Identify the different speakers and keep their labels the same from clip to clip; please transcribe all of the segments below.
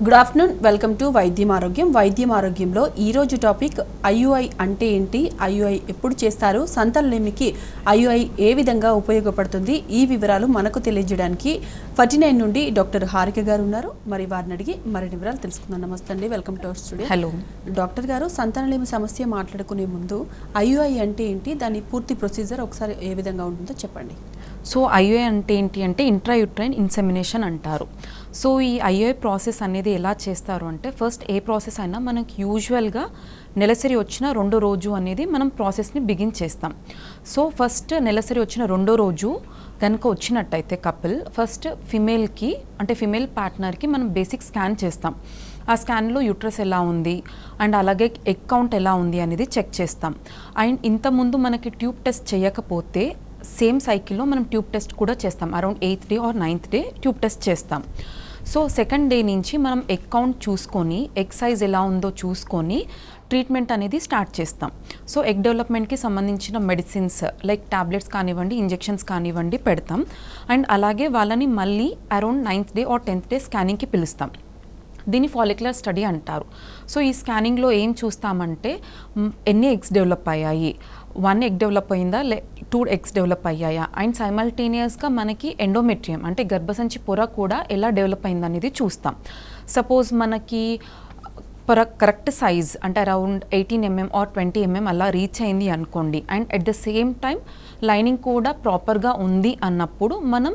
Speaker 1: Good afternoon, welcome to వైద్యం ఆరోగ్యం. వైద్యం ఆరోగ్యంలో ఈరోజు టాపిక్ ఐయుఐ అంటే ఏంటి, ఐయుఐ ఎప్పుడు చేస్తారు, సంతానలేమికి ఐయుఐ ఏ విధంగా ఉపయోగపడుతుంది, ఈ వివరాలు మనకు తెలియజేయడానికి 49 నుండి డాక్టర్ హారిక గారు ఉన్నారు. మరి వారిని అడిగి మరిన్ని వివరాలు తెలుసుకుందాం. నమస్తే అండి, welcome to our studio.
Speaker 2: Hello
Speaker 1: doctor గారు, సంతానలేమి సమస్య మాట్లాడుకునే ముందు ఐయుఐ అంటే ఏంటి, దాని పూర్తి ప్రొసీజర్ ఒకసారి ఏ విధంగా ఉంటుందో చెప్పండి.
Speaker 2: సో ఐయుఐ అంటే ఏంటి అంటే ఇంట్రాయూట్రైన్ ఇన్సెమినేషన్ అంటారు. సో ఈ ఐయుఐ ప్రాసెస్ అనేది ఎలా చేస్తారు అంటే, ఫస్ట్ ఏ ప్రాసెస్ అయినా మనకి యూజువల్గా నెలసరి వచ్చిన రెండో రోజు అనేది మనం ప్రాసెస్ని బిగిన్ చేస్తాం. సో ఫస్ట్ నెలసరి వచ్చిన రెండో రోజు కనుక వచ్చినట్టయితే కపుల్ ఫస్ట్ ఫిమేల్కి అంటే ఫిమేల్ పార్ట్నర్కి మనం బేసిక్ స్కాన్ చేస్తాం. ఆ స్కాన్లో యూట్రస్ ఎలా ఉంది అండ్ అలాగే ఎగ్ కౌంట్ ఎలా ఉంది అనేది చెక్ చేస్తాం. అండ్ ఇంతకుముందు మనకి ట్యూబ్ టెస్ట్ చేయకపోతే సేమ్ సైకిల్లో మనం ట్యూబ్ టెస్ట్ కూడా చేస్తాం. Around 8th day or 9th day tube test చేస్తాం. సో సెకండ్ డే నుంచి మనం ఎగ్ కౌంట్ చూసుకొని ఎగ్ సైజ్ ఎలా ఉందో చూసుకొని ట్రీట్మెంట్ అనేది స్టార్ట్ చేస్తాం. సో ఎగ్ డెవలప్మెంట్కి సంబంధించిన మెడిసిన్స్ లైక్ టాబ్లెట్స్ కానివ్వండి, ఇంజెక్షన్స్ కానివ్వండి పెడతాం. అండ్ అలాగే వాళ్ళని మళ్ళీ around 9th day or 10th day స్కానింగ్కి పిలుస్తాం. దీన్ని ఫాలిక్యులర్ స్టడీ అంటారు. సో ఈ స్కానింగ్లో ఏం చూస్తామంటే ఎన్ని ఎగ్స్ డెవలప్ అయ్యాయి, 1 ఎగ్ డెవలప్ అయిందా 2 ఎగ్స్ డెవలప్ అయ్యాయా, అండ్ సైమల్టేనియస్గా మనకి ఎండోమెట్రియం అంటే గర్భసంచి పొర కూడా ఎలా డెవలప్ అయింది అనేది చూస్తాం. సపోజ్ మనకి పొర కరెక్ట్ సైజ్ అంటే అరౌండ్ 18 mm ఆర్ 20 mm అలా రీచ్ అయింది అనుకోండి, and at the same time lining కూడా ప్రాపర్గా ఉంది అన్నప్పుడు మనం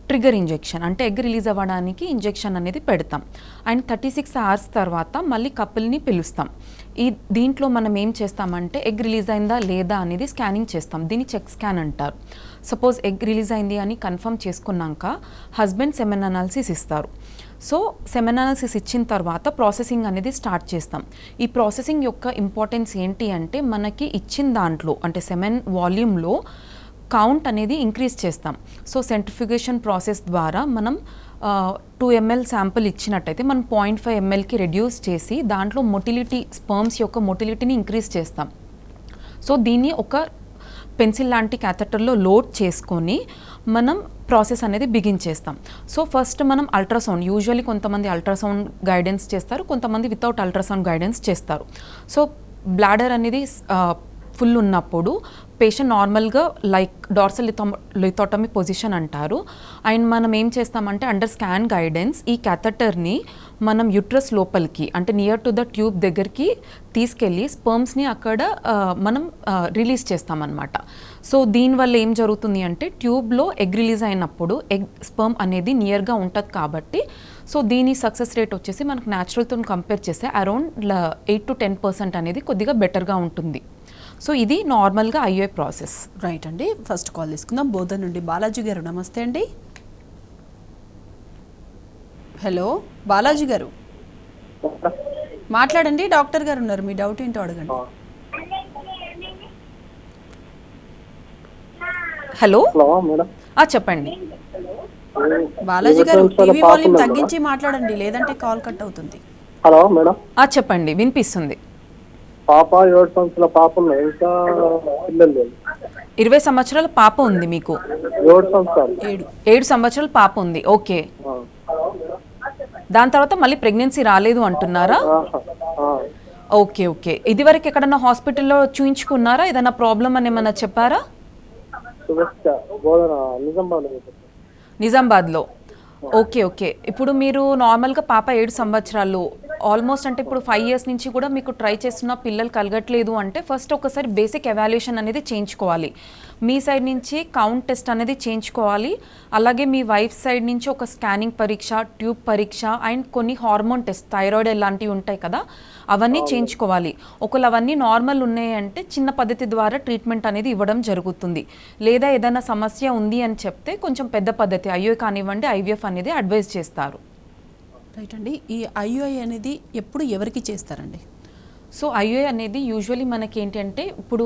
Speaker 2: ట్రిగర్ ఇంజెక్షన్ అంటే ఎగ్ రిలీజ్ అవ్వడానికి ఇంజెక్షన్ అనేది పెడతాం. అండ్ 36 hours తర్వాత మళ్ళీ కపుల్ని పిలుస్తాం. దీంట్లో మనం ఏం చేస్తామంటే ఎగ్ రిలీజ్ అయిందా లేదా అనేది స్కానింగ్ చేస్తాం. దీన్ని చెక్ స్కాన్ అంటారు. సపోజ్ ఎగ్ రిలీజ్ అయింది అని కన్ఫర్మ్ చేసుకున్నాక హస్బెండ్ సెమెన్ అనాలిసిస్ ఇస్తారు. సో సెమెన్ అనాలిసిస్ ఇచ్చిన తర్వాత ప్రాసెసింగ్ అనేది స్టార్ట్ చేస్తాం. ఈ ప్రాసెసింగ్ యొక్క ఇంపార్టెన్స్ ఏంటి అంటే, మనకి ఇచ్చిన దాంట్లో అంటే సెమెన్ వాల్యూమ్లో కౌంట్ అనేది ఇంక్రీజ్ చేస్తాం. సో సెంట్రిఫ్యూగేషన్ ప్రాసెస్ ద్వారా మనం 2 ml శాంపుల్ ఇచ్చినట్టయితే మనం 0.5 mlకి రెడ్యూస్ చేసి దాంట్లో మొటిలిటీ స్పర్మ్స్ యొక్క మొటిలిటీని ఇంక్రీజ్ చేస్తాం. సో దీన్ని ఒక పెన్సిల్ లాంటి క్యాథెటర్లో లోడ్ చేసుకొని మనం ప్రాసెస్ అనేది బిగిన్ చేస్తాం. సో ఫస్ట్ మనం అల్ట్రాసౌండ్, యూజువల్లీ కొంతమంది అల్ట్రాసౌండ్ గైడెన్స్ చేస్తారు, కొంతమంది వితౌట్ అల్ట్రాసౌండ్ గైడెన్స్ చేస్తారు. సో బ్లాడర్ అనేది ఫుల్ ఉన్నప్పుడు పేషెంట్ నార్మల్గా లైక్ డార్సల్ లిథోటమీ పొజిషన్ అంటారు. అండ్ మనం ఏం చేస్తామంటే అండర్ స్కాన్ గైడెన్స్ ఈ క్యాథెటర్ని మనం యూట్రస్ లోపలికి అంటే నియర్ టు ద ట్యూబ్ దగ్గరికి తీసుకెళ్ళి స్పర్మ్స్ని అక్కడ మనం రిలీజ్ చేస్తామన్నమాట. సో దీనివల్ల ఏం జరుగుతుంది అంటే ట్యూబ్లో ఎగ్ రిలీజ్ అయినప్పుడు ఎగ్ స్పర్మ్ అనేది నియర్గా ఉంటుంది కాబట్టి సో దీని సక్సెస్ రేట్ వచ్చేసి మనకు న్యాచురల్తో కంపేర్ చేస్తే అరౌండ్ 8 to 10% అనేది కొద్దిగా బెటర్గా ఉంటుంది. సో ఇది నార్మల్గా ఐయుఐ ప్రాసెస్.
Speaker 1: రైట్ అండి, ఫస్ట్ కాల్ తీసుకుందాం. బోధన్ నుండి బాలాజీ గారు, నమస్తే అండి. హలో బాలాజీ గారు, మాట్లాడండి. డాక్టర్ గారు ఉన్నారు, మీ డౌట్ ఏంటో అడగండి.
Speaker 2: హలో చెప్పండి
Speaker 1: బాలాజీ గారు, టీవీ వాల్యూమ్ తగ్గించి మాట్లాడండి, లేదంటే కాల్ కట్ అవుతుంది.
Speaker 3: హలో మేడం,
Speaker 2: చెప్పండి, వినిపిస్తుంది.
Speaker 3: పాప 7 సంవత్సరాల పాప ఉంది, ఇంకా పిల్లలు లేదు.
Speaker 2: 20 సంవత్సరాల పాప ఉంది మీకు?
Speaker 3: 7 సంవత్సరాలు.
Speaker 2: 7 సంవత్సరాల పాప ఉంది, ఓకే. దాని తర్వాత మళ్ళీ ప్రెగ్నెన్సీ రాలేదు అంటున్నారా? Okay okay. ఇదివరకు ఎక్కడన్నా హాస్పిటల్లో చూయించుకున్నారా? ఏదైనా ప్రాబ్లం అని ఏమన్నా చెప్పారా? నిజామాబాద్లో. Okay okay. ఇప్పుడు మీరు నార్మల్గా పాప 7 సంవత్సరాలు ఆల్మోస్ట్ అంటే ఇప్పుడు 5 years నుంచి కూడా మీకు ట్రై చేస్తున్న పిల్లలు కలగట్లేదు అంటే ఫస్ట్ ఒకసారి బేసిక్ ఎవాల్యుయేషన్ అనేది చేయించుకోవాలి. మీ సైడ్ నుంచి కౌంట్ టెస్ట్ అనేది చేయించుకోవాలి. అలాగే మీ వైఫ్ సైడ్ నుంచి ఒక స్కానింగ్ పరీక్ష, ట్యూబ్ పరీక్ష అండ్ కొన్ని హార్మోన్ టెస్ట్, థైరాయిడ్ లాంటివి ఉంటాయి కదా, అవన్నీ చేయించుకోవాలి. ఒకవేళ అవన్నీ నార్మల్ ఉన్నాయంటే చిన్న పద్ధతి ద్వారా ట్రీట్మెంట్ అనేది ఇవ్వడం జరుగుతుంది. లేదా ఏదైనా సమస్య ఉంది అని చెప్తే కొంచెం పెద్ద పద్ధతి ఐయుఐ కానివ్వండి, ఐవీఎఫ్ అనేది అడ్వైజ్ చేస్తారు.
Speaker 1: రైట్ అండి, ఈ ఐయుఐ అనేది ఎప్పుడు ఎవరికి చేస్తారండి?
Speaker 2: సో ఐయుఐ అనేది యూజువలీ మనకి ఏంటి అంటే ఇప్పుడు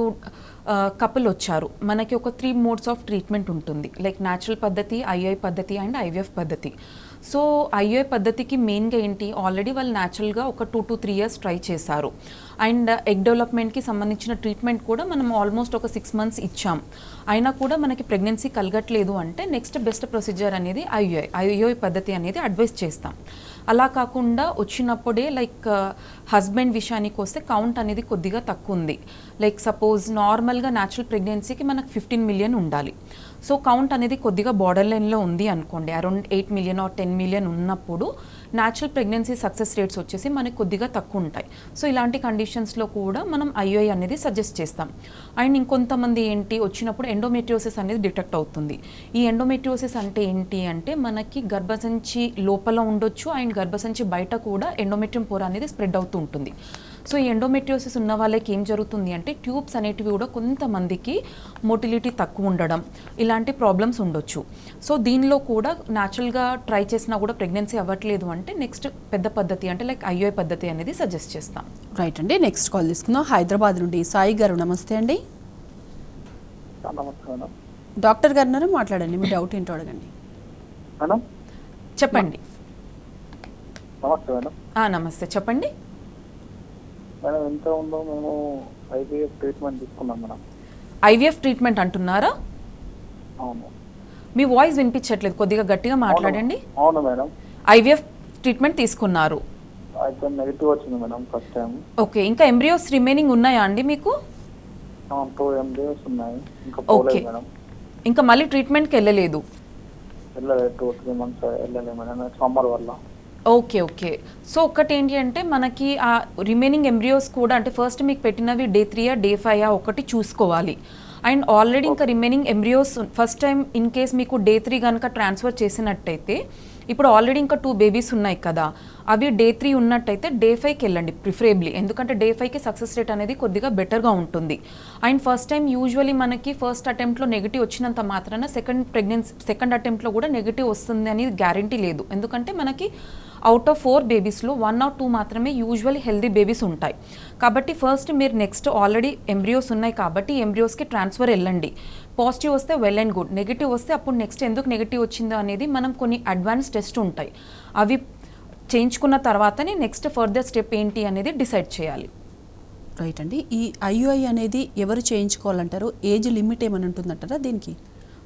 Speaker 2: కపుల్ వచ్చారు, మనకి ఒక 3 modes ఆఫ్ ట్రీట్మెంట్ ఉంటుంది. లైక్ న్యాచురల్ పద్ధతి, ఐయుఐ పద్ధతి అండ్ ఐవీఎఫ్ పద్ధతి. సో ఐయుఐ పద్ధతికి మెయిన్గా ఏంటి, ఆల్రెడీ వాళ్ళు న్యాచురల్గా ఒక 2 to 3 years ట్రై చేశారు. అండ్ ఎగ్ డెవలప్మెంట్కి సంబంధించిన ట్రీట్మెంట్ కూడా మనం ఆల్మోస్ట్ ఒక 6 months ఇచ్చాం. అయినా కూడా మనకి ప్రెగ్నెన్సీ కలగట్లేదు అంటే నెక్స్ట్ బెస్ట్ ప్రొసీజర్ అనేది ఐయుఐ పద్ధతి అనేది అడ్వైస్ చేస్తాం. అలా కాకుండా వచ్చినప్పుడే లైక్ హస్బెండ్ విషయానికి వస్తే కౌంట్ అనేది కొద్దిగా తక్కువ ఉంది. లైక్ సపోజ్ నార్మల్గా న్యాచురల్ ప్రెగ్నెన్సీకి మనకు 15 మిలియన్ ఉండాలి. సో కౌంట్ అనేది కొద్దిగా బార్డర్ లైన్లో ఉంది అనుకోండి, అరౌండ్ 8 మిలియన్ ఆర్ 10 మిలియన్ ఉన్నప్పుడు న్యాచురల్ ప్రెగ్నెన్సీ సక్సెస్ రేట్స్ వచ్చేసి మనకి కొద్దిగా తక్కువ ఉంటాయి. సో ఇలాంటి కండిషన్స్లో కూడా మనం ఐయుఐ అనేది సజెస్ట్ చేస్తాం. అండ్ ఇంకొంతమంది ఏంటి వచ్చినప్పుడు ఎండోమెట్రియోసిస్ అనేది డిటెక్ట్ అవుతుంది. ఈ ఎండోమెట్రియోసిస్ అంటే ఏంటి అంటే మనకి గర్భసంచి లోపల ఉండొచ్చు అండ్ గర్భసంచి బయట కూడా ఎండోమెట్రియం పొర అనేది స్ప్రెడ్ అవుతూ ఉంటుంది. సో ఈ ఎండోమెట్రియోసిస్ ఉన్న వాళ్ళకి ఏం జరుగుతుంది అంటే ట్యూబ్స్ అనేటివి కూడా కొంతమందికి మోటిలిటీ తక్కువ ఉండడం ఇలాంటి ప్రాబ్లమ్స్ ఉండొచ్చు. సో దీనిలో కూడా న్యాచురల్గా ట్రై చేసినా కూడా ప్రెగ్నెన్సీ అవ్వట్లేదు అంటే నెక్స్ట్ పెద్ద పద్ధతి అంటే లైక్ ఐయుఐ పద్ధతి అనేది సజెస్ట్ చేస్తాం.
Speaker 1: రైట్ అండి, నెక్స్ట్ కాల్ తీసుకుందాం. హైదరాబాద్ నుండి సాయి గారు, నమస్తే అండి.
Speaker 3: నమస్తే మేడం.
Speaker 1: డాక్టర్ గారు ఉన్నారు, మాట్లాడండి, మీ డౌట్ ఏంటో అడగండి.
Speaker 3: మేడం
Speaker 2: చెప్పండి.
Speaker 3: నమస్తే మేడం.
Speaker 2: నమస్తే, చెప్పండి.
Speaker 3: మేడం ఎంత ఉందో మేము ఐవీఎఫ్ ట్రీట్మెంట్ తీసుకున్నాం మేడం.
Speaker 2: ఐవీఎఫ్ ట్రీట్మెంట్ అంటున్నారా?
Speaker 3: అవును.
Speaker 2: మీ వాయిస్ వినిపించట్లేదు, కొద్దిగా గట్టిగా మాట్లాడండి.
Speaker 3: అవును మేడం.
Speaker 2: ఐవీఎఫ్ ట్రీట్మెంట్ తీసుకున్నారు.
Speaker 3: అయితే నెగిటివ్ వచ్చింది మేడం ఫస్ట్ టైం.
Speaker 2: ఓకే, ఇంకా ఎంబ్రియోస్ రిమైనింగ్ ఉన్నాయా అండి మీకు?
Speaker 3: 2 MDs ఉన్నాయి, ఇంకా
Speaker 2: ఓకే,
Speaker 3: పోలేదు మేడం.
Speaker 2: ఇంకా మళ్ళీ ట్రీట్మెంట్కి వెళ్ళలేదు?
Speaker 3: వెళ్ళలేదు, 2-3 months వెళ్ళలేదు మేడం, సమ్మర్ వల్ల.
Speaker 2: Okay okay. సో ఒకటి ఏంటి అంటే మనకి ఆ రిమైనింగ్ ఎంబ్రియోస్ కూడా అంటే ఫస్ట్ మీకు పెట్టినవి డే 3 డే 5 ఒకటి చూసుకోవాలి. అండ్ ఆల్రెడీ ఇంకా remaining embryos first time in case మీకు డే 3 కనుక ట్రాన్స్ఫర్ చేసినట్టయితే ఇప్పుడు ఆల్రెడీ ఇంకా 2 బేబీస్ ఉన్నాయి కదా, అవి డే 3 ఉన్నట్టయితే డే 5కి వెళ్ళండి ప్రిఫరేబ్లీ, ఎందుకంటే డే 5కి సక్సెస్ రేట్ అనేది కొద్దిగా బెటర్గా ఉంటుంది. అండ్ ఫస్ట్ టైం యూజువలీ మనకి ఫస్ట్ అటెంప్ట్లో నెగిటివ్ వచ్చినంత మాత్రాన సెకండ్ అటెంప్ట్లో కూడా నెగిటివ్ వస్తుంది అని గ్యారంటీ లేదు. ఎందుకంటే మనకి అవుట్ ఆఫ్ 4 బేబీస్లో 1 or 2 మాత్రమే యూజువల్లీ హెల్దీ బేబీస్ ఉంటాయి. కాబట్టి ఫస్ట్ మీరు నెక్స్ట్ ఆల్రెడీ ఎంబ్రియోస్ ఉన్నాయి కాబట్టి ఎంబ్రియోస్కి ట్రాన్స్ఫర్ వెళ్ళండి. పాజిటివ్ వస్తే వెల్ అండ్ గుడ్, నెగిటివ్ వస్తే అప్పుడు నెక్స్ట్ ఎందుకు నెగిటివ్ వచ్చిందో అనేది మనం కొన్ని అడ్వాన్స్ టెస్ట్ ఉంటాయి, అవి చేయించుకున్న తర్వాతనే నెక్స్ట్ ఫర్దర్ స్టెప్ ఏంటి అనేది డిసైడ్ చేయాలి.
Speaker 1: రైట్ అండి, ఈ ఐయుఐ అనేది ఎవరు చేయించుకోవాలంటారు? ఏజ్ లిమిట్ ఏమైనా ఉంటుందంటారా దీనికి?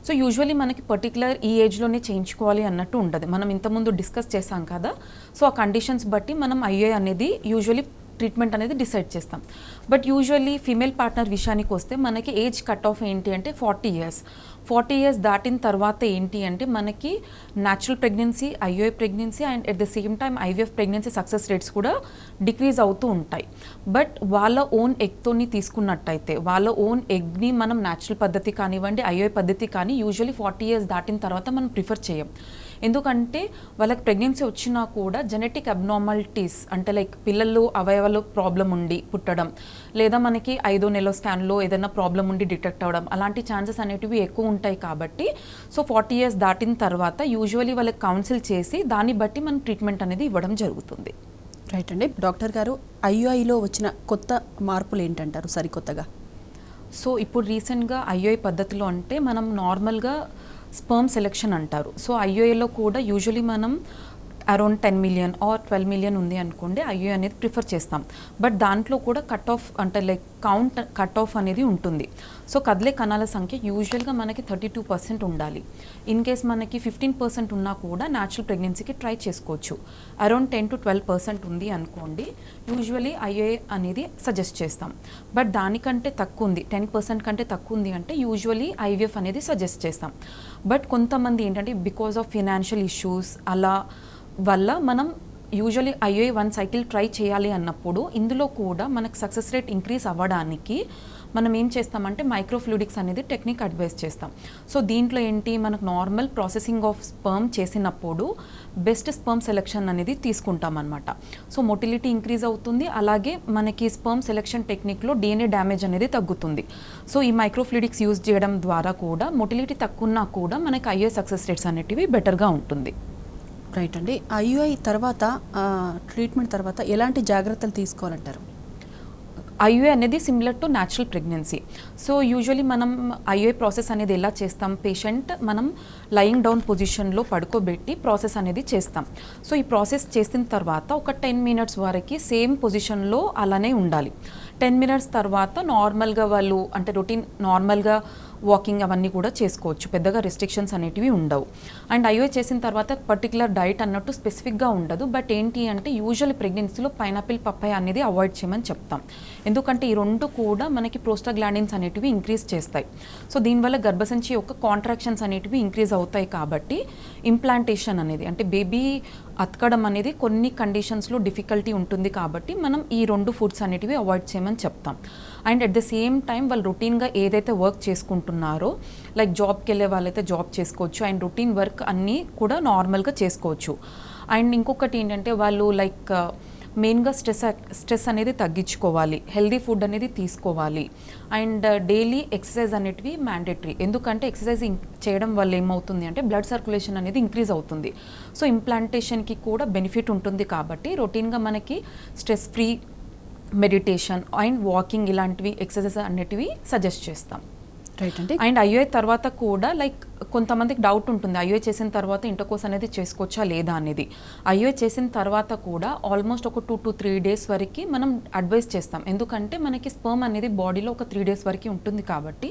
Speaker 2: సో యూజువల్లీ మనకి పర్టికులర్ ఈ ఏజ్లోనే చేయించుకోవాలి అన్నట్టు ఉండదు. మనం ఇంతకుముందు డిస్కస్ చేసాం కదా, సో ఆ కండిషన్స్ బట్టి మనం ఐయుఐ అనేది యూజువల్లీ ట్రీట్మెంట్ అనేది డిసైడ్ చేస్తాం. బట్ యూజువల్లీ ఫీమేల్ పార్ట్నర్ విషయానికి వస్తే మనకి ఏజ్ కట్ ఆఫ్ ఏంటి అంటే 40 years. 40 years దాటిన తర్వాత ఏంటి అంటే మనకి natural pregnancy, IUI pregnancy and at the same time IVF pregnancy success rates కూడా డిక్రీజ్ అవుతూ ఉంటాయి. బట్ వాళ్ళ ఓన్ ఎగ్తోని తీసుకున్నట్టయితే వాళ్ళ ఓన్ ఎగ్ని మనం న్యాచురల్ పద్ధతి కానివ్వండి ఐయుఐ పద్ధతి కానీ యూజువల్లీ 40 years దాటిన తర్వాత మనం ప్రిఫర్ చేయం. ఎందుకంటే వాళ్ళకి ప్రెగ్నెన్సీ వచ్చినా కూడా జెనెటిక్ అబ్నార్మాలిటీస్ అంటే లైక్ పిల్లలు అవయవాలు ప్రాబ్లం ఉండి పుట్టడం, లేదా మనకి 5వ నెల స్కాన్లో ఏదైనా ప్రాబ్లం ఉండి డిటెక్ట్ అవ్వడం, అలాంటి ఛాన్సెస్ అనేటివి ఎక్కువ ఉంటాయి. కాబట్టి సో 40 years దాటిన తర్వాత యూజువల్లీ వాళ్ళకి కౌన్సిల్ చేసి దాన్ని బట్టి మనం ట్రీట్మెంట్ అనేది ఇవ్వడం జరుగుతుంది.
Speaker 1: రైట్ అండి, డాక్టర్ గారు ఐయుఐలో వచ్చిన కొత్త మార్పులు ఏంటంటారు సరికొత్తగా?
Speaker 2: సో ఇప్పుడు రీసెంట్గా ఐయుఐ పద్ధతిలో అంటే మనం నార్మల్గా స్పర్మ్ సెలెక్షన్ అంటారు. సో ఐయుఐలో కూడా యూజువలీ మనం అరౌండ్ 10 million or 12 million ఉంది అనుకోండి, ఐయుఐ అనేది ప్రిఫర్ చేస్తాం. బట్ దాంట్లో కూడా కట్ ఆఫ్ అంటే లైక్ కౌంట్ కట్ ఆఫ్ అనేది ఉంటుంది. సో కదిలే కణాల సంఖ్య యూజువల్గా మనకి 32% ఉండాలి. ఇన్ కేస్ మనకి 15% ఉన్నా కూడా న్యాచురల్ ప్రెగ్నెన్సీకి ట్రై చేసుకోవచ్చు. అరౌండ్ 10 to 12% ఉంది అనుకోండి, యూజువలీ ఐయుఐ అనేది సజెస్ట్ చేస్తాం. బట్ దానికంటే తక్కువ ఉంది, 10% కంటే తక్కువ ఉంది అంటే యూజువలీ ఐవీఎఫ్ అనేది సజెస్ట్ చేస్తాం. బట్ కొంతమంది ఏంటంటే బికాజ్ ఆఫ్ ఫినాన్షియల్ ఇష్యూస్ అలా వల్ల మనం యూజువలీ ఐయుఐ 1 cycle ట్రై చేయాలి అన్నప్పుడు ఇందులో కూడా మనకు సక్సెస్ రేట్ ఇంక్రీజ్ అవ్వడానికి మనం ఏం చేస్తామంటే మైక్రోఫ్లూయిడిక్స్ అనేది టెక్నిక్ అడ్వైస్ చేస్తాం. సో దీంట్లో ఏంటి మనకు నార్మల్ ప్రాసెసింగ్ ఆఫ్ స్పర్మ్ చేసినప్పుడు బెస్ట్ స్పర్మ్ సెలెక్షన్ అనేది తీసుకుంటాం అనమాట. సో మొటిలిటీ ఇంక్రీజ్ అవుతుంది, అలాగే మనకి స్పర్మ్ సెలెక్షన్ టెక్నిక్లో డిఎన్ఏ డ్యామేజ్ అనేది తగ్గుతుంది. సో ఈ మైక్రోఫ్లూయిడిక్స్ యూజ్ చేయడం ద్వారా కూడా మొటిలిటీ తక్కువ ఉన్నా కూడా మనకి ఐయుఐ సక్సెస్ రేట్స్ అనేటివి బెటర్గా ఉంటుంది.
Speaker 1: రైట్ అండి, ఐయుఐ తర్వాత ట్రీట్మెంట్ తర్వాత ఎలాంటి జాగ్రత్తలు తీసుకోవాలంటారు?
Speaker 2: ఐయుఐ అనేది similar to natural pregnancy. So usually మనం ఐయుఐ ప్రాసెస్ అనేది ఎలా చేస్తాం, పేషెంట్ మనం లయింగ్ డౌన్ పొజిషన్లో పడుకోబెట్టి ప్రాసెస్ అనేది చేస్తాం. సో ఈ ప్రాసెస్ చేసిన తర్వాత ఒక 10 minutes వరకు సేమ్ పొజిషన్లో అలానే ఉండాలి. 10 minutes తర్వాత నార్మల్గా వాళ్ళు అంటే రొటీన్ నార్మల్గా వాకింగ్ అవన్నీ కూడా చేసుకోవచ్చు, పెద్దగా రెస్ట్రిక్షన్స్ అనేటివి ఉండవు. అండ్ ఐఓఐ చేసిన తర్వాత పర్టికులర్ డైట్ అన్నట్టు స్పెసిఫిక్గా ఉండదు. బట్ ఏంటి అంటే యూజువల్లీ ప్రెగ్నెన్సీలో పైనాపిల్ పప్పాయ అనేది అవాయిడ్ చేయమని చెప్తాం. ఎందుకంటే ఈ రెండు కూడా మనకి ప్రోస్టాగ్లాండిన్స్ అనేటివి ఇంక్రీజ్ చేస్తాయి. సో దీనివల్ల గర్భసంచి యొక్క కాంట్రాక్షన్స్ అనేటివి ఇంక్రీజ్ అవుతాయి. కాబట్టి ఇంప్లాంటేషన్ అనేది అంటే బేబీ అతకడం అనేది కొన్ని కండిషన్స్లో డిఫికల్టీ ఉంటుంది. కాబట్టి మనం ఈ రెండు ఫుడ్స్ అనేటివి అవాయిడ్ చేయమని చెప్తాం. And at the same time వాళ్ళు రొటీన్గా ఏదైతే వర్క్ చేసుకుంటున్నారో, లైక్ జాబ్కి వెళ్ళే వాళ్ళైతే జాబ్ చేసుకోవచ్చు, అండ్ రొటీన్ వర్క్ అన్నీ కూడా నార్మల్గా చేసుకోవచ్చు. అండ్ ఇంకొకటి ఏంటంటే వాళ్ళు లైక్ మెయిన్గా స్ట్రెస్ అనేది తగ్గించుకోవాలి, హెల్దీ ఫుడ్ అనేది తీసుకోవాలి, అండ్ డైలీ ఎక్సర్సైజ్ అనేటివి మ్యాండేటరీ. ఎందుకంటే ఎక్సర్సైజ్ చేయడం వల్ల ఏమవుతుంది అంటే బ్లడ్ సర్క్యులేషన్ అనేది ఇంక్రీజ్ అవుతుంది. సో ఇంప్లాంటేషన్కి కూడా బెనిఫిట్ ఉంటుంది. కాబట్టి రొటీన్గా మనకి stress free meditation and walking ఇలాంటివి ఎక్సర్సైజ్ అనేటివి సజెస్ట్ చేస్తాం.
Speaker 1: రైట్ అండి.
Speaker 2: అండ్ ఐఓఐ తర్వాత కూడా లైక్ కొంతమందికి డౌట్ ఉంటుంది, ఐఓఐ చేసిన తర్వాత ఇంటర్కోర్స్ అనేది చేసుకోవచ్చా లేదా అనేది. ఐఓఐ చేసిన తర్వాత కూడా ఆల్మోస్ట్ ఒక 2 to 3 days వరకు మనం అడ్వైస్ చేస్తాం. ఎందుకంటే మనకి స్పర్మ్ అనేది బాడీలో ఒక 3 days వరకు ఉంటుంది. కాబట్టి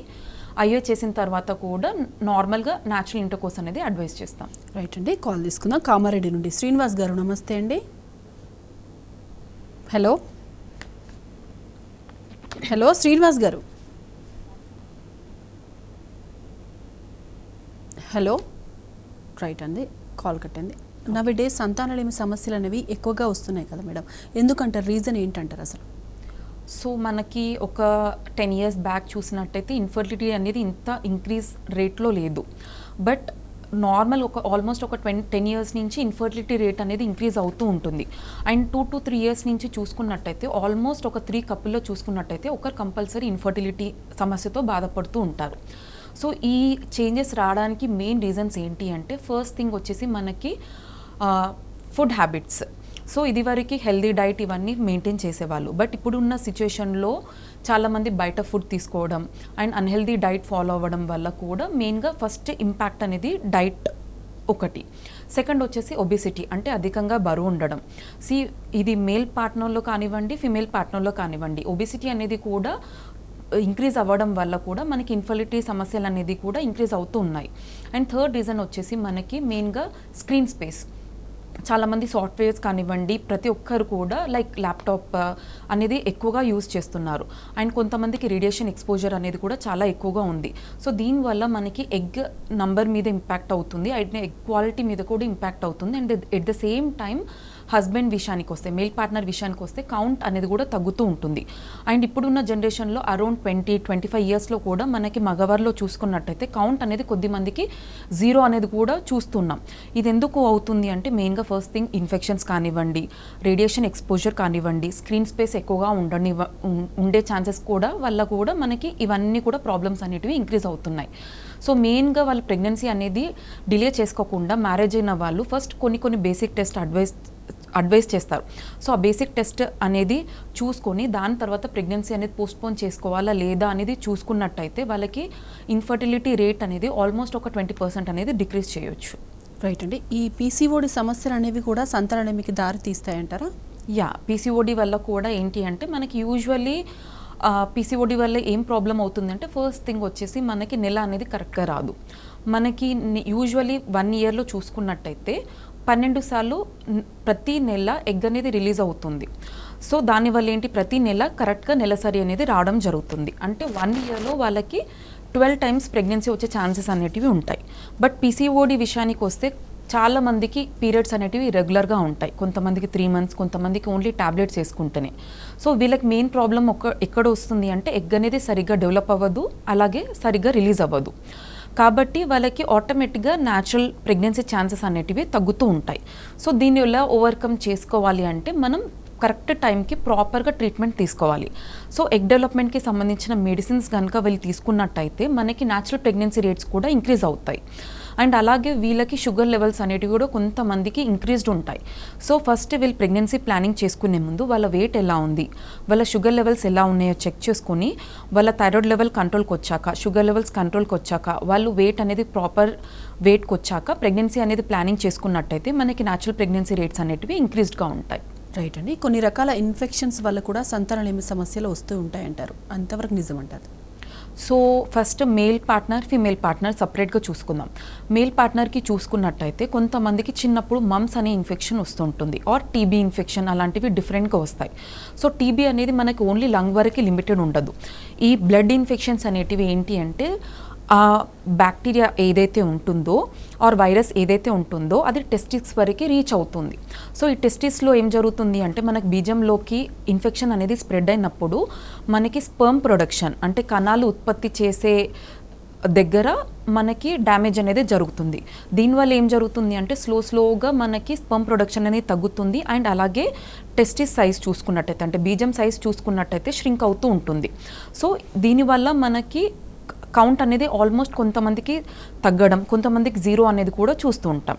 Speaker 2: ఐఓఐ చేసిన తర్వాత కూడా నార్మల్గా న్యాచురల్ ఇంటర్కోర్స్ అనేది అడ్వైస్ చేస్తాం.
Speaker 1: రైట్ అండి. కాల్ తీసుకుందాం. కామారెడ్డి నుండి శ్రీనివాస్ గారు, నమస్తే అండి. హలో హలో శ్రీనివాస్ గారు. హలో. రైట్ అండి, కాల్ కట్టండి. నవి డేస్ సంతానలేమి సమస్యలు అనేవి ఎక్కువగా వస్తున్నాయి కదా మేడం, ఎందుకంటారు? రీజన్ ఏంటంటారు అసలు?
Speaker 2: సో మనకి ఒక 10 years బ్యాక్ చూసినట్టయితే ఇన్ఫర్టిలిటీ అనేది ఇంత ఇంక్రీజ్ రేట్లో లేదు. బట్ నార్మల్ ఒక ఆల్మోస్ట్ ఒక 10 years నుంచి ఇన్ఫర్టిలిటీ రేట్ అనేది ఇంక్రీజ్ అవుతూ ఉంటుంది. అండ్ 2 to 3 years నుంచి చూసుకున్నట్టయితే ఆల్మోస్ట్ ఒక 3 coupleలో చూసుకున్నట్టయితే ఒకరు కంపల్సరీ ఇన్ఫర్టిలిటీ సమస్యతో బాధపడుతూ ఉంటారు. సో ఈ చేంజెస్ రావడానికి మెయిన్ రీజన్స్ ఏంటి అంటే ఫస్ట్ థింగ్ వచ్చేసి మనకి ఫుడ్ హ్యాబిట్స్. సో ఇదివరకు హెల్దీ డైట్ ఇవన్నీ మెయింటైన్ చేసేవాళ్ళు. బట్ ఇప్పుడున్న సిచ్యువేషన్లో చాలామంది బయట ఫుడ్ తీసుకోవడం అండ్ అన్హెల్దీ డైట్ ఫాలో అవ్వడం వల్ల కూడా మెయిన్గా ఫస్ట్ ఇంపాక్ట్ అనేది డైట్ ఒకటి. సెకండ్ వచ్చేసి ఒబిసిటీ, అంటే అధికంగా బరువు ఉండడం. ఇది మేల్ పార్ట్నర్లో కానివ్వండి, ఫిమేల్ పార్ట్నర్లో కానివ్వండి, ఒబిసిటీ అనేది కూడా ఇంక్రీజ్ అవ్వడం వల్ల కూడా మనకి ఇన్ఫర్టిలిటీ సమస్యలు అనేది కూడా ఇంక్రీజ్ అవుతూ ఉన్నాయి. అండ్ థర్డ్ రీజన్ వచ్చేసి మనకి మెయిన్గా స్క్రీన్ స్పేస్. చాలామంది సాఫ్ట్వేర్స్ కానివ్వండి, ప్రతి ఒక్కరు కూడా లైక్ ల్యాప్టాప్ అనేది ఎక్కువగా యూజ్ చేస్తున్నారు. అండ్ కొంతమందికి రేడియేషన్ ఎక్స్పోజర్ అనేది కూడా చాలా ఎక్కువగా ఉంది. సో దీనివల్ల మనకి ఎగ్ నంబర్ మీద ఇంపాక్ట్ అవుతుంది, అండ్ ఎగ్ క్వాలిటీ మీద కూడా ఇంపాక్ట్ అవుతుంది. And at the same time husband విషయానికి వస్తే, మేల్ పార్ట్నర్ విషయానికి వస్తే కౌంట్ అనేది కూడా తగ్గుతూ ఉంటుంది. అండ్ ఇప్పుడున్న జనరేషన్లో అరౌండ్ 20-25 yearsలో కూడా మనకి మగవారిలో చూసుకున్నట్టయితే కౌంట్ అనేది కొద్ది మందికి 0 అనేది కూడా చూస్తున్నాం. ఇది ఎందుకు అవుతుంది అంటే మెయిన్గా ఫస్ట్ థింగ్ ఇన్ఫెక్షన్స్ కానివ్వండి, రేడియేషన్ ఎక్స్పోజర్ కానివ్వండి, స్క్రీన్ స్పేస్ ఎక్కువగా ఉండే ఛాన్సెస్ కూడా వల్ల కూడా మనకి ఇవన్నీ కూడా ప్రాబ్లమ్స్ అనేటివి ఇంక్రీజ్ అవుతున్నాయి. సో మెయిన్గా వాళ్ళు ప్రెగ్నెన్సీ అనేది డిలే చేసుకోకుండా మ్యారేజ్ అయిన వాళ్ళు ఫస్ట్ కొన్ని బేసిక్ టెస్ట్ అడ్వైస్ చేస్తారు. సో ఆ బేసిక్ టెస్ట్ అనేది చూసుకొని దాని తర్వాత ప్రెగ్నెన్సీ అనేది పోస్ట్పోన్ చేసుకోవాలా లేదా అనేది చూసుకున్నట్టయితే వాళ్ళకి ఇన్ఫర్టిలిటీ రేట్ అనేది ఆల్మోస్ట్ ఒక 20% అనేది డిక్రీజ్ చేయొచ్చు.
Speaker 1: రైట్ అండి. ఈ పీసీఓడి సమస్యలు అనేవి కూడా సంతానలేమికి దారి తీస్తాయంటారా?
Speaker 2: పీసీఓడి వల్ల కూడా ఏంటి అంటే మనకి యూజువల్లీ పీసీఓడి వల్ల ఏం ప్రాబ్లం అవుతుందంటే ఫస్ట్ థింగ్ వచ్చేసి మనకి నెల అనేది కరెక్ట్గా రాదు. మనకి యూజువల్లీ 1 yearలో చూసుకున్నట్టయితే 12 సార్లు ప్రతి నెల ఎగ్ అనేది రిలీజ్ అవుతుంది. సో దానివల్ల ఏంటి, ప్రతి నెల కరెక్ట్గా నెలసరి అనేది రావడం జరుగుతుంది. అంటే 1 yearలో వాళ్ళకి 12 times ప్రెగ్నెన్సీ వచ్చే ఛాన్సెస్ అనేటివి ఉంటాయి. బట్ పీసీఓడి విషయానికి వస్తే చాలా మందికి పీరియడ్స్ అనేటివి రెగ్యులర్గా ఉంటాయి. కొంతమందికి 3 months, కొంతమందికి ఓన్లీ టాబ్లెట్స్ వేసుకుంటేనే. సో వీళ్ళకి మెయిన్ ప్రాబ్లం ఎక్కడ వస్తుంది అంటే ఎగ్ అనేది సరిగ్గా డెవలప్ అవ్వదు, అలాగే సరిగ్గా రిలీజ్ అవ్వదు. కాబట్టి వాళ్ళకి ఆటోమేటిక్గా న్యాచురల్ ప్రెగ్నెన్సీ ఛాన్సెస్ అనేటివి తగ్గుతూ ఉంటాయి. సో దీనివల్ల ఓవర్కమ్ చేసుకోవాలి అంటే మనం కరెక్ట్ టైంకి ప్రాపర్గా ట్రీట్మెంట్ తీసుకోవాలి. సో ఎగ్ డెవలప్మెంట్కి సంబంధించిన మెడిసిన్స్ కనుక వీళ్ళు తీసుకున్నట్టయితే మనకి న్యాచురల్ ప్రెగ్నెన్సీ రేట్స్ కూడా ఇంక్రీజ్ అవుతాయి. అండ్ అలాగే వీళ్ళకి షుగర్ లెవెల్స్ అనేటివి కూడా కొంతమందికి ఇంక్రీజ్డ్ ఉంటాయి. సో ఫస్ట్ వీళ్ళు ప్రెగ్నెన్సీ ప్లానింగ్ చేసుకునే ముందు వాళ్ళ వెయిట్ ఎలా ఉంది, వాళ్ళ షుగర్ లెవెల్స్ ఎలా ఉన్నాయో చెక్ చేసుకొని వాళ్ళ థైరాయిడ్ లెవెల్ కంట్రోల్కి వచ్చాక, షుగర్ లెవెల్స్ కంట్రోల్కి వచ్చాక, వాళ్ళు వెయిట్ అనేది ప్రాపర్ వెయిట్కి వచ్చాక ప్రెగ్నెన్సీ అనేది ప్లానింగ్ చేసుకున్నట్టయితే మనకి న్యాచురల్ ప్రెగ్నెన్సీ రేట్స్ అనేటివి ఇంక్రీజ్డ్గా ఉంటాయి.
Speaker 1: రైట్ అండి. కొన్ని రకాల ఇన్ఫెక్షన్స్ వల్ల కూడా సంతానలేమి సమస్యలు వస్తూ ఉంటాయంటారు, అంతవరకు నిజమంటారు?
Speaker 2: So first male partner female partner సపరేట్గా చూసుకుందాం. మేల్ పార్ట్నర్కి చూసుకున్నట్టయితే కొంతమందికి చిన్నప్పుడు మమ్స్ అనే ఇన్ఫెక్షన్ వస్తుంటుంది, ఆర్ టీబీ ఇన్ఫెక్షన్ అలాంటివి డిఫరెంట్గా వస్తాయి. సో టీబీ అనేది మనకి ఓన్లీ లంగ్ వరకు లిమిటెడ్ ఉండదు. ఈ బ్లడ్ ఇన్ఫెక్షన్స్ అనేటివి ఏంటి అంటే ఆ బ్యాక్టీరియా ఏదైతే ఉంటుందో ఆర్ వైరస్ ఏదైతే ఉంటుందో అది టెస్టిస్ వరకు రీచ్ అవుతుంది. సో ఈ టెస్టిస్లో ఏం జరుగుతుంది అంటే మనకి బీజంలోకి ఇన్ఫెక్షన్ అనేది స్ప్రెడ్ అయినప్పుడు మనకి స్పర్మ్ ప్రొడక్షన్ అంటే కణాలు ఉత్పత్తి చేసే దగ్గర మనకి డ్యామేజ్ అనేది జరుగుతుంది. దీనివల్ల ఏం జరుగుతుంది అంటే స్లోగా మనకి స్పర్మ్ ప్రొడక్షన్ అనేది తగ్గుతుంది. అండ్ అలాగే టెస్టిస్ సైజ్ చూసుకున్నట్టయితే అంటే బీజం సైజ్ చూసుకున్నట్టయితే ష్రింక్ అవుతూ ఉంటుంది. సో దీనివల్ల మనకి కౌంట్ అనేది ఆల్మోస్ట్ కొంతమందికి తగ్గడం, కొంతమందికి 0 అనేది కూడా చూస్తూ ఉంటాం.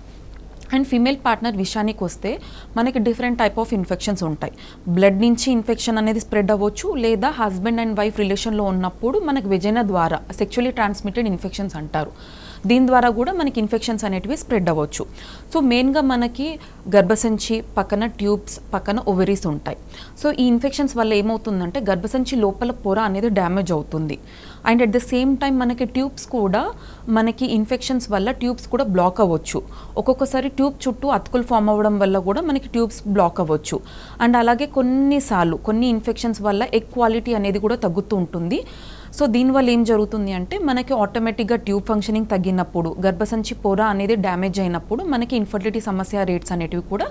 Speaker 2: అండ్ ఫీమేల్ పార్ట్నర్ విషయానికి వస్తే మనకి డిఫరెంట్ టైప్ ఆఫ్ ఇన్ఫెక్షన్స్ ఉంటాయి. బ్లడ్ నుంచి ఇన్ఫెక్షన్ అనేది స్ప్రెడ్ అవ్వచ్చు, లేదా హస్బెండ్ అండ్ వైఫ్ రిలేషన్లో ఉన్నప్పుడు మనకి వెజైనా ద్వారా సెక్షువల్లీ ట్రాన్స్మిటెడ్ ఇన్ఫెక్షన్స్ అంటారు. దీని ద్వారా కూడా మనకి ఇన్ఫెక్షన్స్ అనేటివి స్ప్రెడ్ అవ్వచ్చు. సో మెయిన్గా మనకి గర్భసంచి పక్కన ట్యూబ్స్ పక్కన ఓవరీస్ ఉంటాయి. సో ఈ ఇన్ఫెక్షన్స్ వల్ల ఏమవుతుందంటే గర్భసంచి లోపల పొర అనేది డ్యామేజ్ అవుతుంది. And at the same time మనకి ట్యూబ్స్ కూడా మనకి ఇన్ఫెక్షన్స్ వల్ల ట్యూబ్స్ కూడా బ్లాక్ అవ్వచ్చు. ఒక్కొక్కసారి ట్యూబ్ చుట్టూ అతుకులు ఫామ్ అవ్వడం వల్ల కూడా మనకి ట్యూబ్స్ బ్లాక్ అవ్వచ్చు. అండ్ అలాగే కొన్నిసార్లు కొన్ని ఇన్ఫెక్షన్స్ వల్ల ఎగ్ క్వాలిటీ అనేది కూడా తగ్గుతూ ఉంటుంది. సో దీనివల్ల ఏం జరుగుతుంది అంటే మనకి ఆటోమేటిక్గా ట్యూబ్ ఫంక్షనింగ్ తగ్గినప్పుడు, గర్భసంచి పొర అనేది డ్యామేజ్ అయినప్పుడు మనకి ఇన్ఫర్టిలిటీ సమస్య రేట్స్ అనేటివి కూడా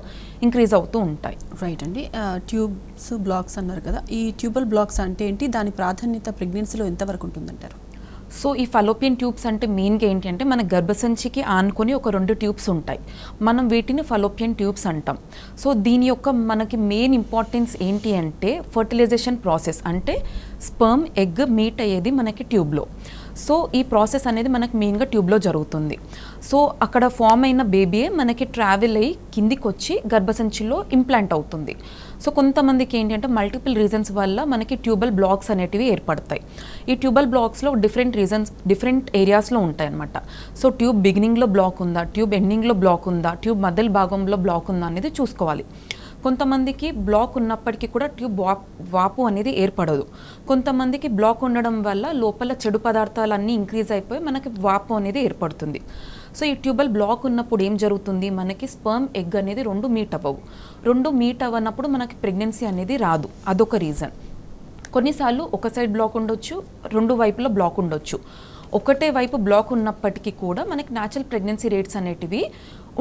Speaker 2: ఇంక్రీజ్ అవుతూ ఉంటాయి.
Speaker 1: రైట్ అండి. ట్యూబ్స్ బ్లాక్స్ అన్నారు కదా, ఈ ట్యూబల్ బ్లాక్స్ అంటే ఏంటి, దాని ప్రాధాన్యత ప్రెగ్నెన్సీలో ఎంతవరకు ఉంటుందంటారు?
Speaker 2: సో ఈ ఫలోపియన్ ట్యూబ్స్ అంటే మెయిన్గా ఏంటి అంటే మన గర్భసంచికి ఆనుకొని ఒక 2 ట్యూబ్స్ ఉంటాయి. మనం వీటిని ఫలోపియన్ ట్యూబ్స్ అంటాం. సో దీని యొక్క మనకి మెయిన్ ఇంపార్టెన్స్ ఏంటి అంటే ఫర్టిలైజేషన్ ప్రాసెస్, అంటే స్పర్మ్ ఎగ్ మీట్ అయ్యేది మనకి ట్యూబ్లో. సో ఈ ప్రాసెస్ అనేది మనకి మెయిన్గా ట్యూబ్లో జరుగుతుంది. సో అక్కడ ఫామ్ అయిన బేబీయే మనకి ట్రావెల్ అయ్యి కిందికి వచ్చి గర్భసంచిలో ఇంప్లాంట్ అవుతుంది. సో కొంతమందికి ఏంటి అంటే మల్టిపుల్ రీజన్స్ వల్ల మనకి ట్యూబల్ బ్లాక్స్ అనేటివి ఏర్పడతాయి. ఈ ట్యూబల్ బ్లాక్స్లో డిఫరెంట్ ఏరియాస్లో ఉంటాయి అన్నమాట. సో ట్యూబ్ బిగినింగ్లో బ్లాక్ ఉందా, ట్యూబ్ ఎండింగ్లో బ్లాక్ ఉందా, ట్యూబ్ మధ్య భాగంలో బ్లాక్ ఉందా అనేది చూసుకోవాలి. కొంతమందికి బ్లాక్ ఉన్నప్పటికీ కూడా ట్యూబ్ వాపు అనేది ఏర్పడదు. కొంతమందికి బ్లాక్ ఉండడం వల్ల లోపల చెడు పదార్థాలన్నీ ఇంక్రీజ్ అయిపోయి మనకి వాపు అనేది ఏర్పడుతుంది. సో ఈ ట్యూబల్ బ్లాక్ ఉన్నప్పుడు ఏం జరుగుతుంది, మనకి స్పర్మ్ ఎగ్ అనేది 2 మీట్ అవ్వవు. 2 మీట్ అవ్వనప్పుడు మనకి ప్రెగ్నెన్సీ అనేది రాదు. అదొక రీజన్. కొన్నిసార్లు ఒక సైడ్ బ్లాక్ ఉండొచ్చు, 2 వైపులో బ్లాక్ ఉండొచ్చు. ఒకటే వైపు బ్లాక్ ఉన్నప్పటికీ కూడా మనకి న్యాచురల్ ప్రెగ్నెన్సీ రేట్స్ అనేటివి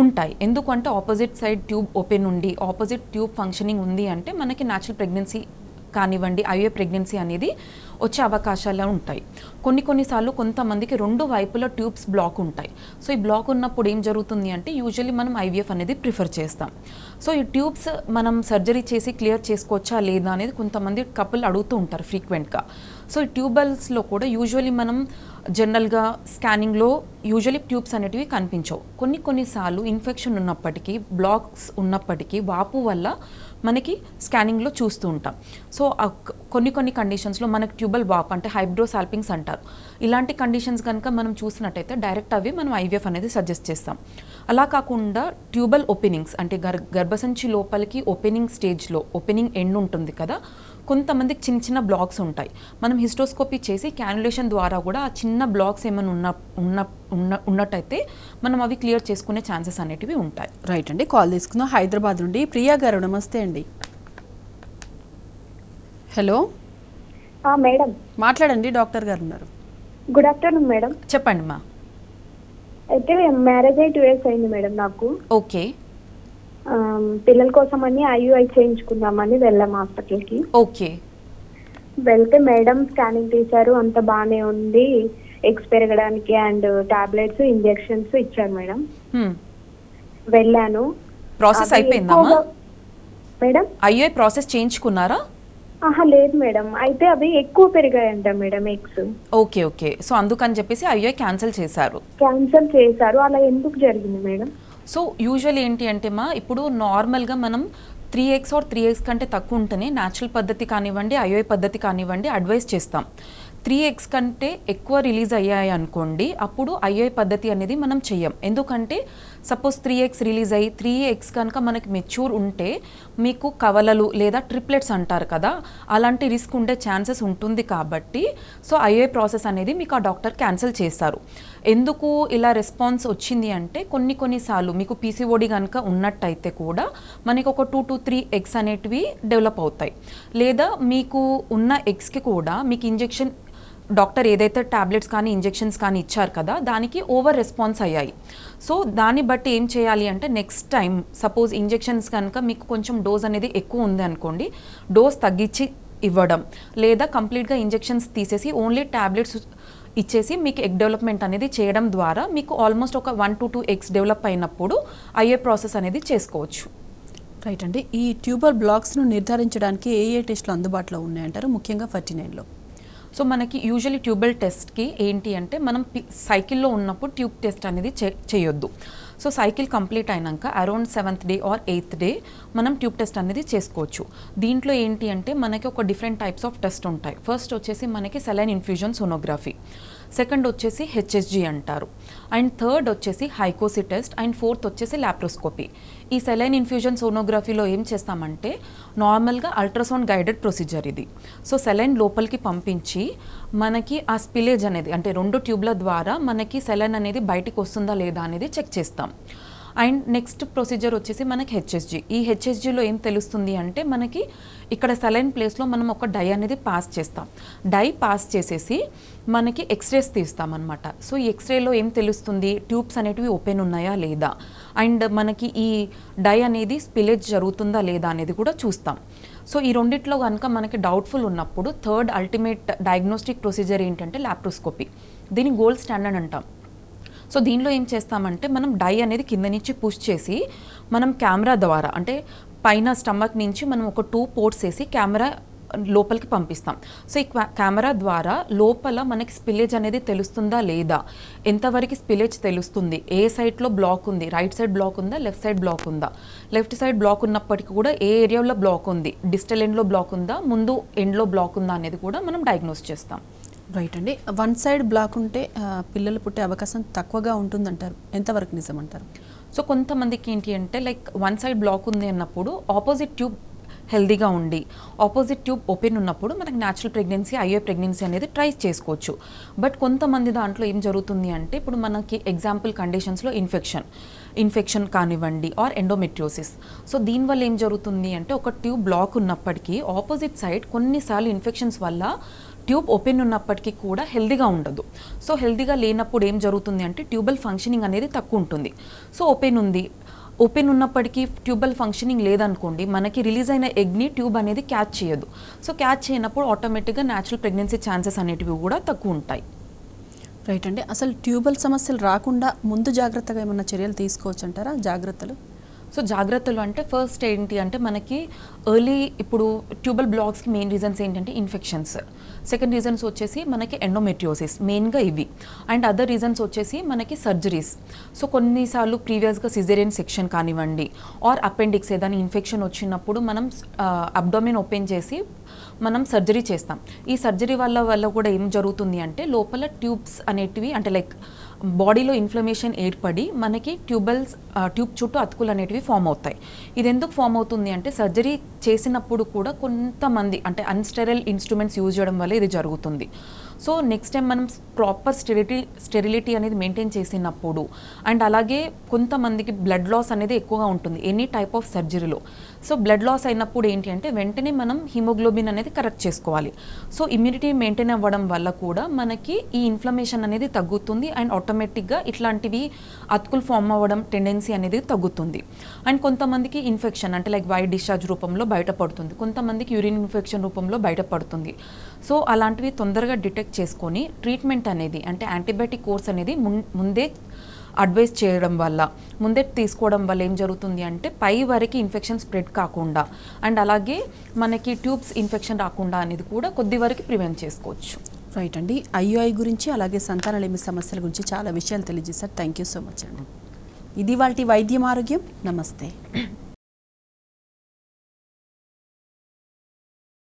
Speaker 2: ఉంటాయి. ఎందుకంటే ఆపోజిట్ సైడ్ ట్యూబ్ ఓపెన్ ఉండి ఆపోజిట్ ట్యూబ్ ఫంక్షనింగ్ ఉంది అంటే మనకి న్యాచురల్ ప్రెగ్నెన్సీ కానివ్వండి ఐవీఎఫ్ ప్రెగ్నెన్సీ అనేది వచ్చే అవకాశాలు ఉంటాయి. కొన్నిసార్లు కొంతమందికి 2 వైపుల ట్యూబ్స్ బ్లాక్ ఉంటాయి. సో ఈ బ్లాక్ ఉన్నప్పుడు ఏం జరుగుతుంది అంటే యూజువల్లీ మనం ఐవీఎఫ్ అనేది ప్రిఫర్ చేస్తాం. సో ఈ ట్యూబ్స్ మనం సర్జరీ చేసి క్లియర్ చేసుకోవచ్చా లేదా అనేది కొంతమంది కపుల్ అడుగుతూ ఉంటారు ఫ్రీక్వెంట్గా. సో ఈ ట్యూబల్స్లో కూడా యూజువల్లీ మనం జనరల్గా స్కానింగ్లో యూజువల్లీ ట్యూబ్స్ అనేటివి కనిపించవు. కొన్నిసార్లు ఇన్ఫెక్షన్ ఉన్నప్పటికీ, బ్లాక్స్ ఉన్నప్పటికీ వాపు వల్ల మనకి స్కానింగ్లో చూస్తూ ఉంటాం. సో కొన్ని కండిషన్స్లో మనకి ట్యూబల్ వాప్ అంటే హైడ్రోసాల్పింగ్స్ అంటారు. ఇలాంటి కండిషన్స్ కనుక మనం చూసినట్టయితే డైరెక్ట్ అవి మనం ఐవీఎఫ్ అనేది సజెస్ట్ చేస్తాం. అలా కాకుండా ట్యూబల్ ఓపెనింగ్స్ అంటే గర్భసంచి లోపలికి ఓపెనింగ్ స్టేజ్లో ఓపెనింగ్ ఎండ్ ఉంటుంది కదా, కొంతమందికి చిన్న బ్లాక్స్ ఉంటాయి. మనం హిస్టోస్కోపీ చేసి క్యాన్యులేషన్ ద్వారా కూడా ఆ చిన్న బ్లాక్స్ ఏమైనా ఉన్నట్టయితే మనం అవి క్లియర్ చేసుకునే ఛాన్సెస్ అనేటివి ఉంటాయి.
Speaker 1: రైట్ అండి. కాల్ తీసుకుందాం. హైదరాబాద్ నుండి ప్రియా గారు, నమస్తే అండి. హలో
Speaker 4: మేడం,
Speaker 1: మాట్లాడండి, డాక్టర్ గారు ఉన్నారు.
Speaker 4: Good afternoon madam.
Speaker 2: చెప్పండి మా.
Speaker 4: అయితే మ్యారేజ్ అయ్యి 2 years అయింది మేడం నాకు.
Speaker 2: ఓకే.
Speaker 4: పిల్లల కోసం అని ఐయుఐ చేయించుకుందామని వెళ్ళాం హాస్పిటల్కి.
Speaker 2: ఓకే.
Speaker 4: వెళ్తే మేడం స్కానింగ్ తీశారు, అంత బాగానే ఉంది, ఎగ్స్ పెరగడానికి అండ్ టాబ్లెట్స్ ఇంజెక్షన్స్ ఇచ్చారు మేడం. వెళ్ళాను.
Speaker 2: ప్రాసెస్ అయిపోయిందమ్మా
Speaker 4: మేడం?
Speaker 2: ఐయుఐ ప్రాసెస్ చేయించుకున్నారా?
Speaker 4: లేదు మేడం, అయితే అవి ఎక్కువ పెరిగాయంట మేడం ఎగ్స్.
Speaker 2: ఓకే. సో అందుకని చెప్పేసి ఐయుఐ క్యాన్సిల్ చేశారు.
Speaker 4: అలా ఎందుకు జరిగింది మేడం?
Speaker 2: సో యూజువల్ ఏంటి అంటే ఇప్పుడు నార్మల్గా మనం 3x ఆర్ 3x కంటే తక్కువ ఉంటేనే న్యాచురల్ పద్ధతి కానివ్వండి ఐయుఐ పద్ధతి కానివ్వండి అడ్వైస్ చేస్తాం. 3x కంటే ఎక్కువ రిలీజ్ అయ్యాయి అనుకోండి, అప్పుడు ఐయుఐ పద్ధతి అనేది మనం చెయ్యం. ఎందుకంటే సపోజ్ 3x రిలీజ్ అయ్యి 3x కనుక మనకి మెచ్యూర్ ఉంటే మీకు కవలలు లేదా ట్రిప్లెట్స్ అంటారు కదా, అలాంటి రిస్క్ ఉండే ఛాన్సెస్ ఉంటుంది కాబట్టి సో ఐఏ ప్రాసెస్ అనేది మీకు ఆ డాక్టర్ క్యాన్సిల్ చేస్తారు. ఎందుకు ఇలా రెస్పాన్స్ వచ్చింది అంటే కొన్నిసార్లు మీకు పీసీఓడి కనుక ఉన్నట్టయితే కూడా మనకి ఒక 2 to 3 ఎగ్స్ అనేటివి డెవలప్ అవుతాయి. లేదా మీకు ఉన్న ఎగ్స్కి కూడా మీకు ఇంజెక్షన్ డాక్టర్ ఏదైతే టాబ్లెట్స్ కానీ ఇంజెక్షన్స్ కానీ ఇచ్చారు కదా దానికి ఓవర్ రెస్పాన్స్ అయ్యాయి. సో దాన్ని బట్టి ఏం చేయాలి అంటే నెక్స్ట్ టైం సపోజ్ ఇంజెక్షన్స్ కనుక మీకు కొంచెం డోస్ అనేది ఎక్కువ ఉంది అనుకోండి, డోస్ తగ్గించి ఇవ్వడం లేదా కంప్లీట్గా ఇంజెక్షన్స్ తీసేసి ఓన్లీ టాబ్లెట్స్ ఇచ్చేసి మీకు ఎగ్ డెవలప్మెంట్ అనేది చేయడం ద్వారా మీకు ఆల్మోస్ట్ ఒక 1 to 2 ఎగ్స్ డెవలప్ అయినప్పుడు ఐఏ ప్రాసెస్ అనేది చేసుకోవచ్చు.
Speaker 1: రైట్ అండి. ఈ ట్యూబర్ బ్లాక్స్ను నిర్ధారించడానికి ఏ టెస్టులు అందుబాటులో ఉన్నాయంటారు, ముఖ్యంగా 49లో?
Speaker 2: సో మనకి యూజువల్లీ ట్యూబల్ టెస్ట్కి ఏంటి అంటే మనం సైకిల్లో ఉన్నప్పుడు ట్యూబ్ టెస్ట్ అనేది చేయొద్దు. సో సైకిల్ కంప్లీట్ అయినాక around 7th day or 8th day మనం ట్యూబ్ టెస్ట్ అనేది చేసుకోవచ్చు. దీంట్లో ఏంటి అంటే మనకి ఒక డిఫరెంట్ టైప్స్ ఆఫ్ టెస్ట్ ఉంటాయి. ఫస్ట్ వచ్చేసి మనకి సెలైన్ ఇన్ఫ్యూజన్ సోనోగ్రఫీ, సెకండ్ వచ్చేసి హెచ్ఎస్జీ అంటారు, అండ్ థర్డ్ వచ్చేసి హైకోసి టెస్ట్, అండ్ ఫోర్త్ వచ్చేసి లాప్రోస్కోపీ. ఈ సెలైన్ ఇన్ఫ్యూజన్ సోనోగ్రఫీలో ఏం చేస్తామంటే నార్మల్గా అల్ట్రాసౌండ్ గైడెడ్ ప్రొసీజర్ ఇది. సో సెలైన్ లోపలికి పంపించి మనకి ఆ స్పిలేజ్ అనేది అంటే 2 ట్యూబ్ల ద్వారా మనకి సెలైన్ అనేది బయటికి వస్తుందా లేదా అనేది చెక్ చేస్తాం. అండ్ నెక్స్ట్ ప్రొసీజర్ వచ్చేసి మనకి హెచ్ఎస్జీ. ఈ హెచ్ఎస్జీలో ఏం తెలుస్తుంది అంటే మనకి ఇక్కడ సెలైన్ ప్లేస్లో మనం ఒక డై అనేది పాస్ చేస్తాం. డై పాస్ చేసేసి మనకి ఎక్స్రేస్ తీస్తాం అనమాట. సో ఈ ఎక్స్రేలో ఏం తెలుస్తుంది, ట్యూబ్స్ అనేటివి ఓపెన్ ఉన్నాయా లేదా, అండ్ మనకి ఈ డై అనేది స్పిలేజ్ జరుగుతుందా లేదా అనేది కూడా చూస్తాం. సో ఈ రెండిట్లో కనుక మనకి డౌట్ఫుల్ ఉన్నప్పుడు థర్డ్ అల్టిమేట్ డయాగ్నోస్టిక్ ప్రొసీజర్ ఏంటంటే లాప్రోస్కోపీ. దీన్ని గోల్డ్ స్టాండర్డ్ అంటాం. సో దీనిలో ఏం చేస్తామంటే మనం డై అనేది కింద నుంచి పుష్ చేసి మనం కెమెరా ద్వారా అంటే పైన స్టమక్ నుంచి మనం ఒక 2 పోర్ట్స్ వేసి కెమెరా లోపలికి పంపిస్తాం. సో ఈ కెమెరా ద్వారా లోపల మనకి స్పిలేజ్ అనేది తెలుస్తుందా లేదా, ఎంతవరకు స్పిలేజ్ తెలుస్తుంది, ఏ సైడ్లో బ్లాక్ ఉంది, రైట్ సైడ్ బ్లాక్ ఉందా, లెఫ్ట్ సైడ్ బ్లాక్ ఉందా, లెఫ్ట్ సైడ్ బ్లాక్ ఉన్నప్పటికీ కూడా ఏ ఏరియాలో బ్లాక్ ఉంది, డిస్టల్ ఎండ్లో బ్లాక్ ఉందా, ముందు ఎండ్లో బ్లాక్ ఉందా అనేది కూడా మనం డయాగ్నోస్ చేస్తాం.
Speaker 1: రైట్ అండి. 1 సైడ్ బ్లాక్ ఉంటే పిల్లలు పుట్టే అవకాశం తక్కువగా ఉంటుందంటారు, ఎంతవరకు నిజం అంటారు?
Speaker 2: సో కొంతమందికి ఏంటి అంటే లైక్ 1 సైడ్ బ్లాక్ ఉంది అన్నప్పుడు ఆపోజిట్ ట్యూబ్ హెల్దీగా ఉండి ఆపోజిట్ ట్యూబ్ ఓపెన్ ఉన్నప్పుడు మనకి న్యాచురల్ ప్రెగ్నెన్సీ ఐఏ ప్రెగ్నెన్సీ అనేది ట్రై చేసుకోవచ్చు. బట్ కొంతమంది దాంట్లో ఏం జరుగుతుంది అంటే ఇప్పుడు మనకి ఎగ్జాంపుల్ కండిషన్స్లో ఇన్ఫెక్షన్ కానివ్వండి ఆర్ ఎండోమెట్రియోసిస్. సో దీనివల్ల ఏం జరుగుతుంది అంటే ఒక ట్యూబ్ బ్లాక్ ఉన్నప్పటికీ ఆపోజిట్ సైడ్ కొన్నిసార్లు ఇన్ఫెక్షన్స్ వల్ల ట్యూబ్ ఓపెన్ ఉన్నప్పటికీ కూడా హెల్దీగా ఉండదు. సో హెల్దీగా లేనప్పుడు ఏం జరుగుతుంది అంటే ట్యూబల్ ఫంక్షనింగ్ అనేది తక్కువ ఉంటుంది. సో ఓపెన్ ఉన్నప్పటికీ ట్యూబల్ ఫంక్షనింగ్ లేదనుకోండి, మనకి రిలీజ్ అయిన ఎగ్ని ట్యూబ్ అనేది క్యాచ్ చేయదు. సో క్యాచ్ చేయనప్పుడు ఆటోమేటిక్గా న్యాచురల్ ప్రెగ్నెన్సీ ఛాన్సెస్ అనేటివి కూడా తక్కువ ఉంటాయి.
Speaker 1: రైట్ అండి. అసలు ట్యూబల్ సమస్యలు రాకుండా ముందు జాగ్రత్తగా ఏమన్నా చర్యలు తీసుకోవచ్చు అంటారా, జాగ్రత్తలు?
Speaker 2: సో జాగ్రత్తలు అంటే ఫస్ట్ ఏంటి అంటే మనకి ఎర్లీ ఇప్పుడు ట్యూబల్ బ్లాక్స్కి మెయిన్ రీజన్స్ ఏంటంటే ఇన్ఫెక్షన్స్, సెకండ్ రీజన్స్ వచ్చేసి మనకి ఎండోమెట్రియోసిస్ మెయిన్గా ఇవి, అండ్ అదర్ రీజన్స్ వచ్చేసి మనకి సర్జరీస్. సో కొన్నిసార్లు ప్రీవియస్గా సిజేరియన్ సెక్షన్ కానివ్వండి ఆర్ అపెండిక్స్ ఏదైనా ఇన్ఫెక్షన్ వచ్చినప్పుడు మనం అబ్డోమెన్ ఓపెన్ చేసి మనం సర్జరీ చేస్తాం. ఈ సర్జరీ వల్ల కూడా ఏం జరుగుతుంది అంటే లోపల ట్యూబ్స్ అనేటివి అంటే లైక్ బాడీలో ఇన్ఫ్లమేషన్ ఏర్పడి మనకి ట్యూబ్ చుట్టూ అతుకులు అనేటివి ఫామ్ అవుతాయి. ఇది ఎందుకు ఫామ్ అవుతుంది అంటే సర్జరీ చేసినప్పుడు కూడా కొంతమంది అంటే అన్స్టెరైల్ ఇన్స్ట్రుమెంట్స్ యూజ్ చేయడం వల్ల ఇది జరుగుతుంది. సో నెక్స్ట్ టైం మనం ప్రాపర్ స్టెరిలిటీ అనేది మెయింటైన్ చేసినప్పుడు అండ్ అలాగే కొంతమందికి బ్లడ్ లాస్ అనేది ఎక్కువగా ఉంటుంది ఎనీ టైప్ ఆఫ్ సర్జరీలో. సో బ్లడ్ లాస్ అయినప్పుడు ఏంటి అంటే వెంటనే మనం హిమోగ్లోబిన్ అనేది కరెక్ట్ చేసుకోవాలి. సో ఇమ్యూనిటీ మెయింటైన్ అవ్వడం వల్ల కూడా మనకి ఈ ఇన్ఫ్లమేషన్ అనేది తగ్గుతుంది అండ్ ఆటోమేటిక్గా ఇట్లాంటివి అతుకులు ఫామ్ అవ్వడం టెండెన్సీ అనేది తగ్గుతుంది. అండ్ కొంతమందికి ఇన్ఫెక్షన్ అంటే లైక్ వైట్ డిశ్చార్జ్ రూపంలో బయటపడుతుంది, కొంతమందికి యూరిన్ ఇన్ఫెక్షన్ రూపంలో బయటపడుతుంది. సో అలాంటివి తొందరగా డిటెక్ట్ చేసుకొని ట్రీట్మెంట్ అనేది అంటే యాంటీబయాటిక్ కోర్స్ అనేది ముందే అడ్వైస్ చేయడం వల్ల ముందే తీసుకోవడం వల్ల ఏం జరుగుతుంది అంటే పై వరకు ఇన్ఫెక్షన్ స్ప్రెడ్ కాకుండా అండ్ అలాగే మనకి ట్యూబ్స్ ఇన్ఫెక్షన్ రాకుండా అనేది కూడా కొద్ది వరకు ప్రివెంట్ చేసుకోవచ్చు.
Speaker 1: రైట్ అండి. ఐయుఐ గురించి అలాగే సంతానలేమి సమస్యల గురించి చాలా విషయాలు తెలియజేశారు. థ్యాంక్ యూ సో మచ్ అండి. ఇది వాళ్ళ వైద్యం ఆరోగ్యం. నమస్తే.